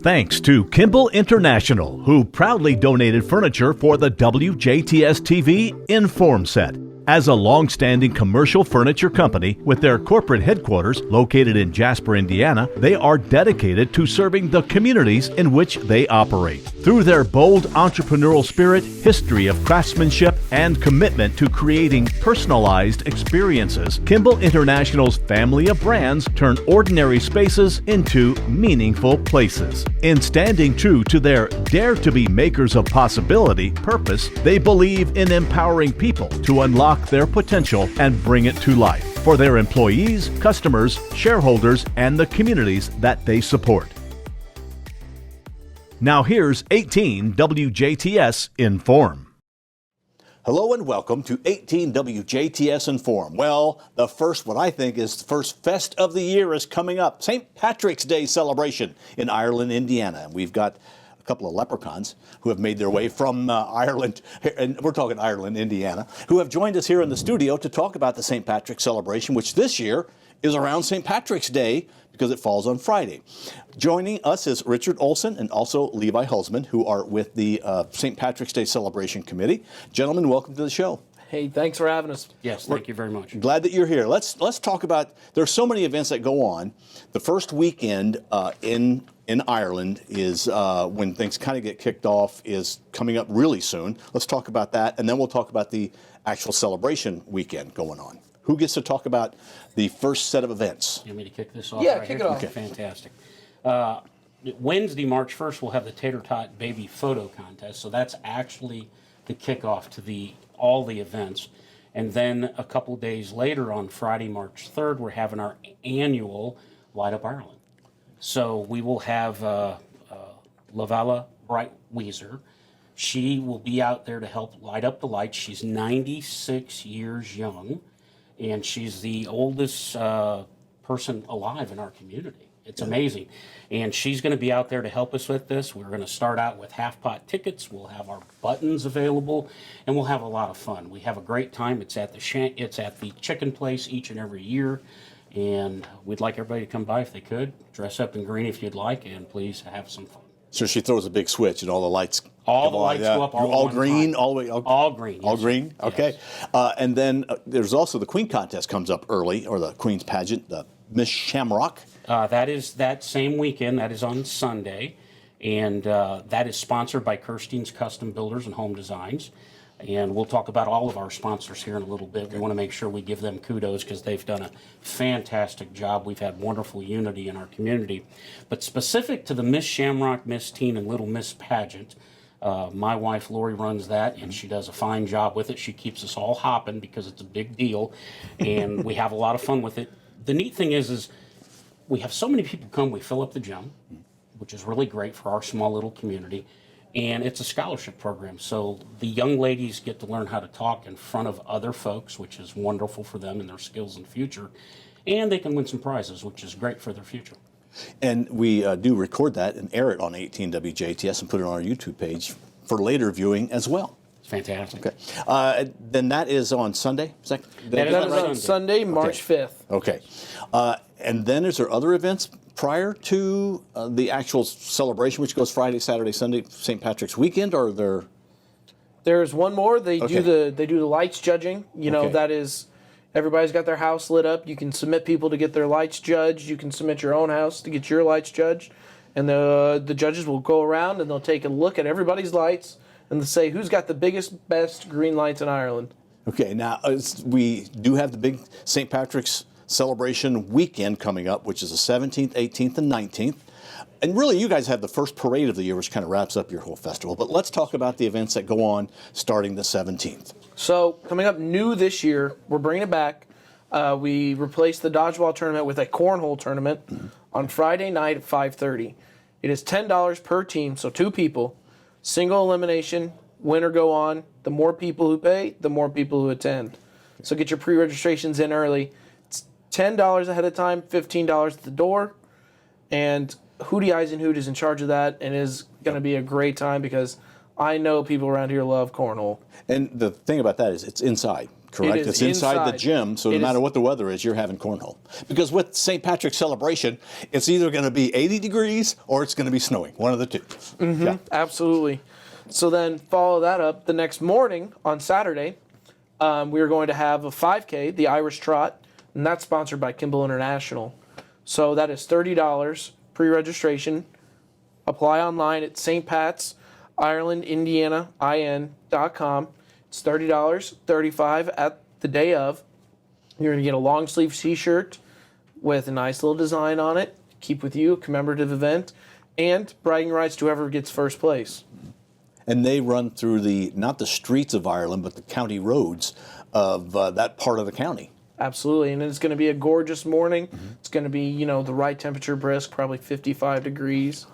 Thanks to Kimball International, who proudly donated furniture for the WJTS TV in.form set. As a long-standing commercial furniture company with their corporate headquarters located in Jasper, Indiana, they are dedicated to serving the communities in which they operate. Through their bold entrepreneurial spirit, history of craftsmanship, and commitment to creating personalized experiences, Kimball International's family of brands turn ordinary spaces into meaningful places. In standing true to their Dare to be Makers of Possibility purpose, they believe in empowering people to unlock their potential and bring it to life for their employees, customers, shareholders, and the communities that they support. Now here's 18 WJTS in.form. Hello and welcome to 18 WJTS in.form. Well, the first, what I think is the first fest of the year is coming up. St. Patrick's Day celebration in Ireland, Indiana. And we've got a couple of leprechauns who have made their way from Ireland, and we're talking Ireland, Indiana, who have joined us here in the studio to talk about the St. Patrick's celebration, which this year is around St. Patrick's Day because it falls on Friday. Joining us is Richard Olson and also Levi Hulsman, who are with the St. Patrick's Day Celebration Committee. Gentlemen, welcome to the show. Hey, thanks for having us. Yes, thank you very much. Glad that you're here. Let's talk about, there's so many events that go on. The first weekend in Ireland is when things kind of get kicked off, is coming up really soon. Let's talk about that, and then we'll talk about the actual celebration weekend going on. Who gets to talk about the first set of events? You want me to kick this off? Yeah, right kick here? it off. Okay. Fantastic. Wednesday, March 1st, we'll have the Tater Tot Baby Photo Contest. So that's actually the kickoff to all the events. And then a couple days later, on Friday, March 3rd, we're having our annual Light Up Ireland. So we will have Levi Bright Weezer. She will be out there to help light up the lights. She's 96 years young, and she's the oldest person alive in our community. It's amazing. And she's going to be out there to help us with this. We're going to start out with half-pot tickets. We'll have our buttons available, and we'll have a lot of fun. We have a great time. It's at the chicken place each and every year, and we'd like everybody to come by if they could. Dress up in green if you'd like, and please have some fun. So she throws a big switch and all the lights go up all green, time. all the way. All green. All yes. green. Okay. Yes. And then there's also the Queen contest comes up early, or the Queen's pageant, the Miss Shamrock. That is that same weekend. That is on Sunday, and that is sponsored by Kirstein's Custom Builders and Home Designs. And we'll talk about all of our sponsors here in a little bit. We want to make sure we give them kudos because they've done a fantastic job. We've had wonderful unity in our community. But specific to the Miss Shamrock, Miss Teen, and Little Miss pageant, my wife Lori runs that, and she does a fine job with it. She keeps us all hopping because it's a big deal, and we have a lot of fun with it. The neat thing is we have so many people come, we fill up the gym, which is really great for our small little community. And it's a scholarship program, so the young ladies get to learn how to talk in front of other folks, which is wonderful for them and their skills in the future. And they can win some prizes, which is great for their future. And we do record that and air it on 18 WJTS and put it on our YouTube page for later viewing as well. It's fantastic. Okay. Then that is on Sunday? That That is on Sunday, March 5th. Okay. And then is there other events prior to the actual celebration, which goes Friday, Saturday, Sunday, St. Patrick's weekend, or there? There's one more. They Okay. do the lights judging. You know, Okay. that is, everybody's got their house lit up. You can submit people to get their lights judged. You can submit your own house to get your lights judged. And the judges will go around and they'll take a look at everybody's lights and they'll say who's got the biggest, best green lights in Ireland. Okay, now we do have the big St. Patrick's celebration weekend coming up, which is the 17th, 18th, and 19th. And really, you guys have the first parade of the year, which kind of wraps up your whole festival. But let's talk about the events that go on starting the 17th. So coming up new this year, we're bringing it back. We replaced the dodgeball tournament with a cornhole tournament on Friday night at 5:30. It is $10 per team, so 2 people. Single elimination, win or go on. The more people who pay, the more people who attend. So get your pre-registrations in early. It's $10 ahead of time, $15 at the door. And Hootie Eisenhoot is in charge of that, and it is going to be a great time because I know people around here love cornhole. And the thing about that is it's inside. correct? It is It's inside the gym, so no It matter is- what the weather is, you're having cornhole. Because with St. Patrick's celebration, it's either going to be 80 degrees or it's going to be snowing, one of the two. Yeah. Absolutely. So then follow that up. The next morning on Saturday, we are going to have a 5K, the Irish Trot, and that's sponsored by Kimball International. So that is $30 pre-registration. Apply online at St. Pat's, Ireland, Indiana, IN.com. It's $30, $35 at the day of. You're going to get a long sleeve t-shirt with a nice little design on it. Keep with you, a commemorative event, and bragging rights to whoever gets first place. And they run through not the streets of Ireland, but the county roads of that part of the county. Absolutely, and it's going to be a gorgeous morning. It's going to be, the right temperature, brisk, probably 55 degrees.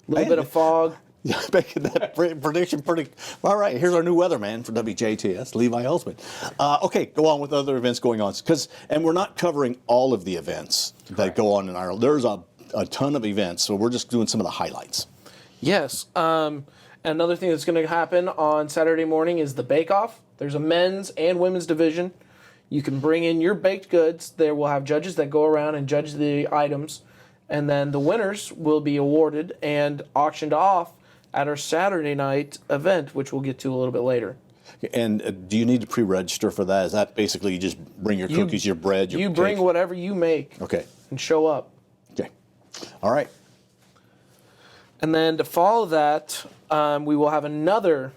A little bit of fog. Yeah, making that prediction pretty. All right, here's our new weatherman for WJTS, Levi Hulsman. Okay, go on with other events going on. And we're not covering all of the events that go on in Ireland. There's a ton of events, so we're just doing some of the highlights. Yes. Another thing that's going to happen on Saturday morning is the bake-off. There's a men's and women's division. You can bring in your baked goods. There will have judges that go around and judge the items. And then the winners will be awarded and auctioned off at our Saturday night event, which we'll get to a little bit later. And do you need to pre-register for that? Is that basically you just bring your cookies, your bread, your You cake? bring whatever you make Okay. and show up. Okay. All right. And then to follow that, we will have another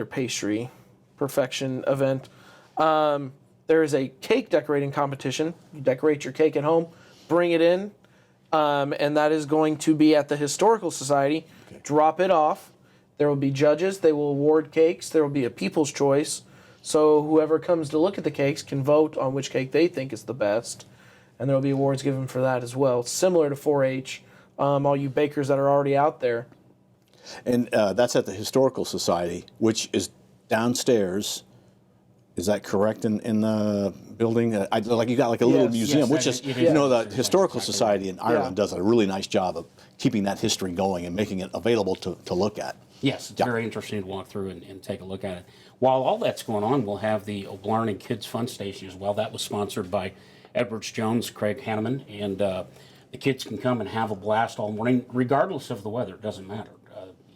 pastry perfection event. There is a cake decorating competition. You decorate your cake at home, bring it in, and that is going to be at the Historical Society. Okay. Drop it off. There will be judges. They will award cakes. There will be a people's choice. So whoever comes to look at the cakes can vote on which cake they think is the best. And there will be awards given for that as well, similar to 4-H, all you bakers that are already out there. And that's at the Historical Society, which is downstairs. Is that correct in the building? You got like a little museum, which is, the Historical Society in Ireland does a really nice job of keeping that history going and making it available to look at. Yes, it's very interesting to walk through and take a look at it. While all that's going on, we'll have the O'Blarney Kids Fun Station as well. That was sponsored by Edwards Jones, Craig Hanneman, and the kids can come and have a blast all morning, regardless of the weather. It doesn't matter,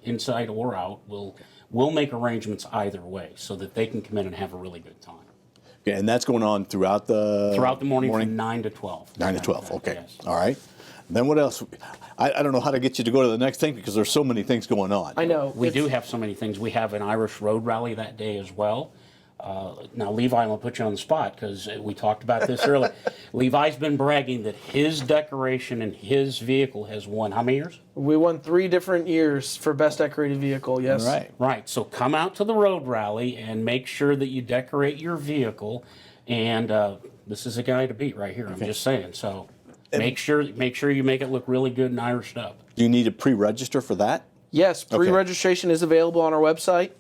inside or out. We'll make arrangements either way so that they can come in and have a really good time. Okay, and that's going on throughout the morning from 9 to 12. 9 to 12. Okay. Yes. All right. Then what else? I don't know how to get you to go to the next thing because there's so many things going on. I know. We do have so many things. We have an Irish road rally that day as well. Now, Levi, I'm going to put you on the spot because we talked about this earlier. Levi's been bragging that his decoration and his vehicle has won how many years? We won 3 different years for Best Decorated Vehicle, yes. All right. Right. So come out to the road rally and make sure that you decorate your vehicle. And this is a guy to beat right here. I'm just saying. So make sure you make it look really good and Irished up. Do you need to pre-register for that? Yes, pre-registration is available on our website.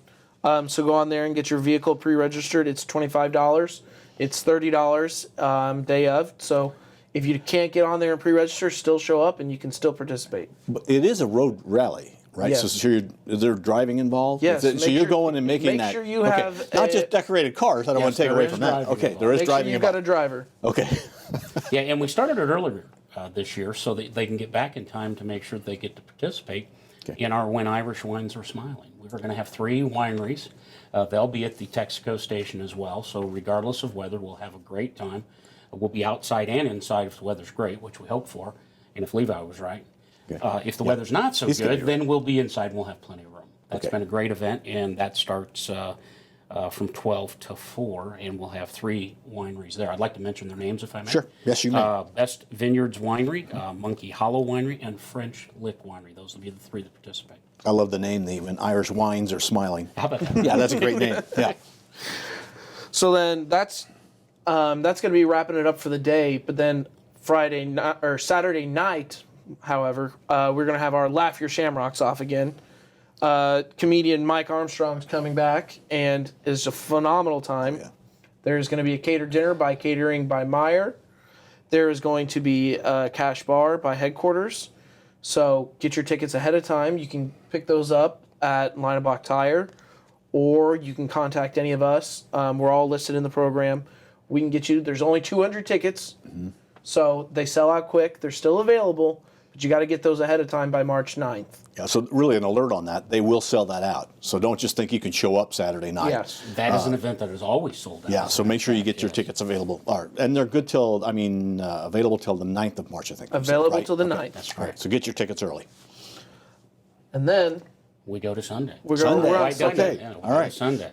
So go on there and get your vehicle pre-registered. It's $25. It's $30 day of. So if you can't get on there and pre-register, still show up and you can still participate. But it is a road rally, right? Yes. So is there driving involved? Yes. So you're going and making that. Make sure you have not just decorated cars. I don't want to take away from that. Okay, there is Make driving sure you involved. got a driver. Okay. Yeah, and we started it earlier this year so that they can get back in time to make sure they get to participate in our When Irish Wines Are Smiling. We're going to have 3 wineries. They'll be at the Texaco station as well, so regardless of weather, we'll have a great time. We'll be outside and inside if the weather's great, which we hope for, and if Levi was right. Okay. If the weather's not so good, then we'll be inside and we'll have plenty of room. That's been a great event, and that starts from 12 to 4, and we'll have 3 wineries there. I'd like to mention their names if I may. Sure. Yes, you may. Best Vineyards Winery, Monkey Hollow Winery, and French Lick Winery. Those will be the 3 that participate. I love the name, When Irish Wines Are Smiling. How about that? Yeah, that's a great name. Yeah. So then that's going to be wrapping it up for the day. But then Saturday night, however, we're going to have our Laugh Your Shamrocks off again. Comedian Mike Armstrong's coming back, and it's a phenomenal time. Yeah. There's going to be a catered dinner by Catering by Meyer. There is going to be a cash bar by Headquarters. So get your tickets ahead of time. You can pick those up at Line of Block Tire or you can contact any of us. We're all listed in the program. We can get you. There's only 200 tickets, so they sell out quick. They're still available, but you got to get those ahead of time by March 9th. Yeah, so really an alert on that. They will sell that out. So don't just think you can show up Saturday night. Yes. That is an event that is always sold out. Yeah, so make sure you get your tickets available. And they're good till, available till the 9th of March, I think. Available right? till the Okay. 9th. That's All correct. right, so get your tickets early. And then We go to Sunday. we're Sunday. on Right, Sunday. Okay. Yeah, we All go right. to Sunday.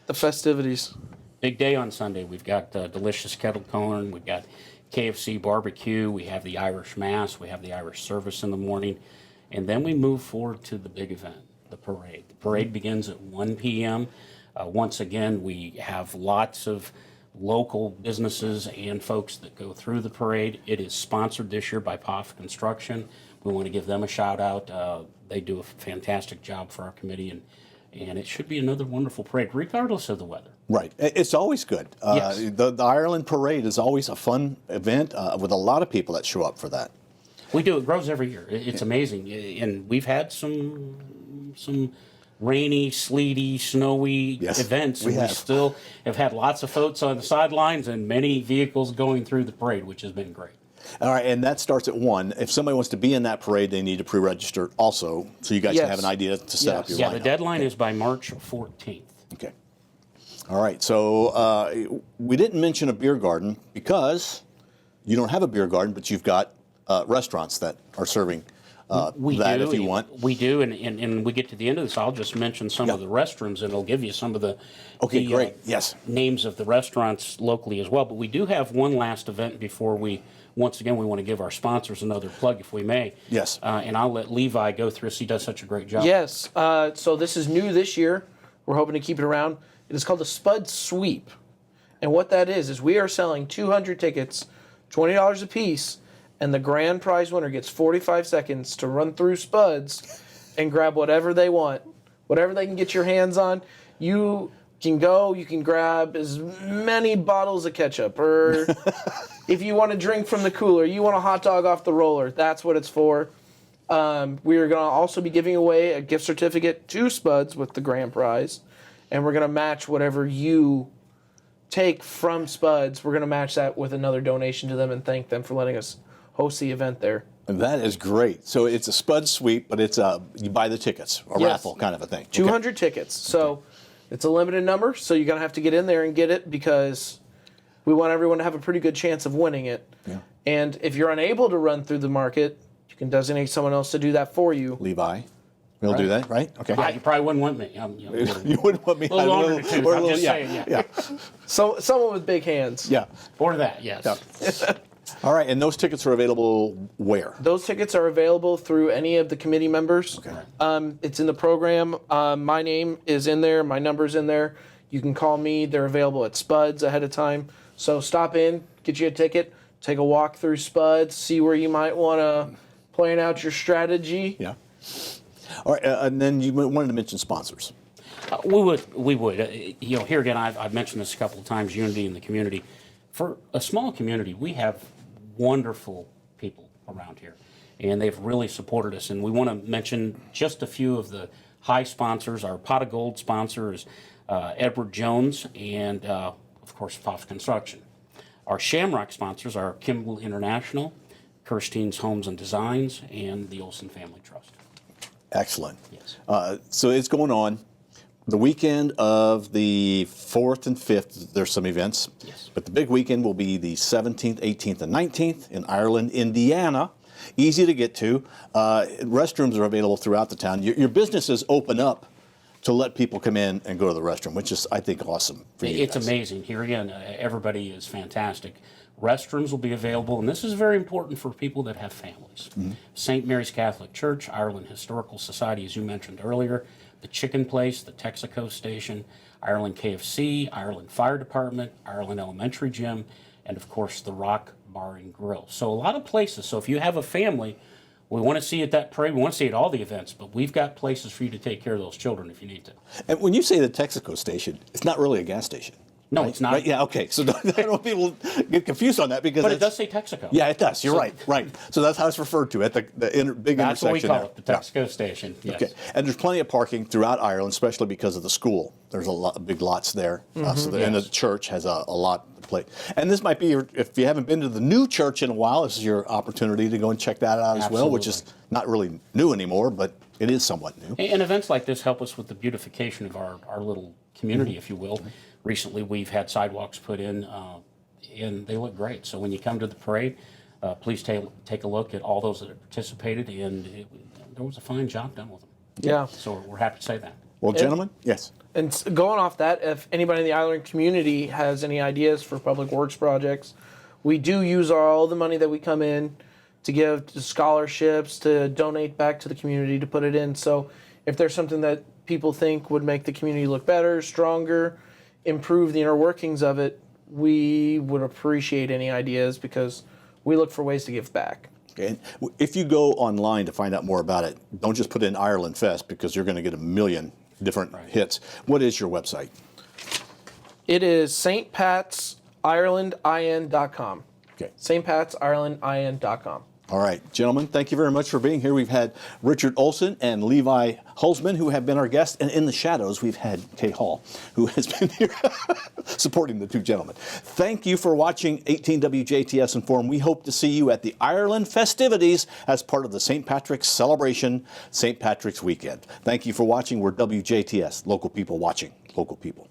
The festivities. Big day on Sunday. We've got delicious kettle corn. We've got KFC barbecue. We have the Irish Mass. We have the Irish service in the morning. And then we move forward to the big event, the parade. The parade begins at 1 p.m. Once again, we have lots of local businesses and folks that go through the parade. It is sponsored this year by POF Construction. We want to give them a shout out. They do a fantastic job for our committee, and it should be another wonderful parade, regardless of the weather. Right. It's always good. Yes. The Ireland Parade is always a fun event with a lot of people that show up for that. We do. It grows every year. It's amazing, and we've had some rainy, sleety, snowy Yes, events. we and have. We still have had lots of folks on the sidelines and many vehicles going through the parade, which has been great. All right, and that starts at 1. If somebody wants to be in that parade, they need to pre-register also, so you guys can Yes. have an idea to set up Yes. your Yeah, lineup. the deadline is by March 14th. Okay. All right, so we didn't mention a beer garden because you don't have a beer garden, but you've got restaurants that are serving We that do, if you want. We do, and we get to the end of this, I'll just mention some of the restrooms, and it'll give you some of the Okay, great. Yes. names of the restaurants locally as well. But we do have one last event before we, once again, we want to give our sponsors another plug, if we may. Yes. And I'll let Levi go through, he does such a great job. Yes. So this is new this year. We're hoping to keep it around. It is called the Spud Sweep. And what that is we are selling 200 tickets, $20 a piece, and the grand prize winner gets 45 seconds to run through Spuds and grab whatever they want. Whatever they can get your hands on. You can go, you can grab as many bottles of ketchup, or if you want to drink from the cooler, you want a hot dog off the roller, that's what it's for. We are going to also be giving away a gift certificate to Spuds with the grand prize, and we're going to match whatever you take from Spuds. We're going to match that with another donation to them and thank them for letting us host the event there. That is great. So it's a Spud Sweep, but it's you buy the tickets, a Yes. raffle kind of a thing. 200 tickets. So it's a limited number, so you're going to have to get in there and get it because we want everyone to have a pretty good chance of winning it. Yeah. And if you're unable to run through the market, you can designate someone else to do that for you. Levi, we'll do that, right? Okay. Yeah, you probably wouldn't want me. You wouldn't want me. A little longer to tooth, I'm just saying, yeah. So someone with big hands. Yeah. For that, yes. All right, and those tickets are available where? Those tickets are available through any of the committee members. Okay. It's in the program. My name is in there. My number's in there. You can call me. They're available at Spuds ahead of time. So stop in, get you a ticket, take a walk through Spuds, see where you might want to plan out your strategy. Yeah. All right, and then you wanted to mention sponsors. We would. Here again, I've mentioned this a couple of times, unity in the community. For a small community, we have wonderful people around here, and they've really supported us. And we want to mention just a few of the high sponsors. Our Pot of Gold sponsor is Edward Jones and, of course, POF Construction. Our Shamrock sponsors are Kimball International, Kirstein's Homes and Designs, and the Olson Family Trust. Excellent. Yes. So it's going on. The weekend of the 4th and 5th, there's some events. Yes. But the big weekend will be the 17th, 18th, and 19th in Ireland, Indiana. Easy to get to. Restrooms are available throughout the town. Your businesses open up to let people come in and go to the restroom, which is, I think, awesome for you It's guys. amazing. Here again, everybody is fantastic. Restrooms will be available, and this is very important for people that have families. St. Mary's Catholic Church, Ireland Historical Society, as you mentioned earlier, the Chicken Place, the Texaco Station, Ireland KFC, Ireland Fire Department, Ireland Elementary Gym, and of course the Rock Bar and Grill. So a lot of places. So if you have a family, we want to see you at that parade. We want to see you at all the events, but we've got places for you to take care of those children if you need to. And when you say the Texaco station, it's not really a gas station. No, it's not. Right? Yeah, okay. So I don't want people get confused on that because But it does say Texaco. Yeah, it does. You're right. So that's how it's referred to at the big That's intersection. what we call there. it, the Texaco station. Yes. Okay, and there's plenty of parking throughout Ireland, especially because of the school. There's a lot of big lots there, and the church has a lot to play. And this might be if you haven't been to the new church in a while, this is your opportunity to go and check that out as well, which is not really new anymore, but it is somewhat new. And events like this help us with the beautification of our little community, if you will. Recently, we've had sidewalks put in, and they look great. So when you come to the parade, please take a look at all those that have participated, and there was a fine job done with them. Yeah. So we're happy to say that. Well, gentlemen, yes. And going off that, if anybody in the Ireland community has any ideas for public works projects, we do use all the money that we come in to give to scholarships, to donate back to the community, to put it in. So if there's something that people think would make the community look better, stronger, improve the inner workings of it, we would appreciate any ideas because we look for ways to give back. Okay. And if you go online to find out more about it, don't just put in Ireland Fest because you're going to get a million different hits. What is your website? It is stpatsirelandin.com. Okay. stpatsirelandin.com. All right, gentlemen, thank you very much for being here. We've had Richard Olson and Levi Hulsman, who have been our guests, and in the shadows, we've had Kay Hall, who has been here supporting the two gentlemen. Thank you for watching 18 WJTS in.form. We hope to see you at the Ireland festivities as part of the St. Patrick's celebration, St. Patrick's weekend. Thank you for watching. We're WJTS, local people watching local people.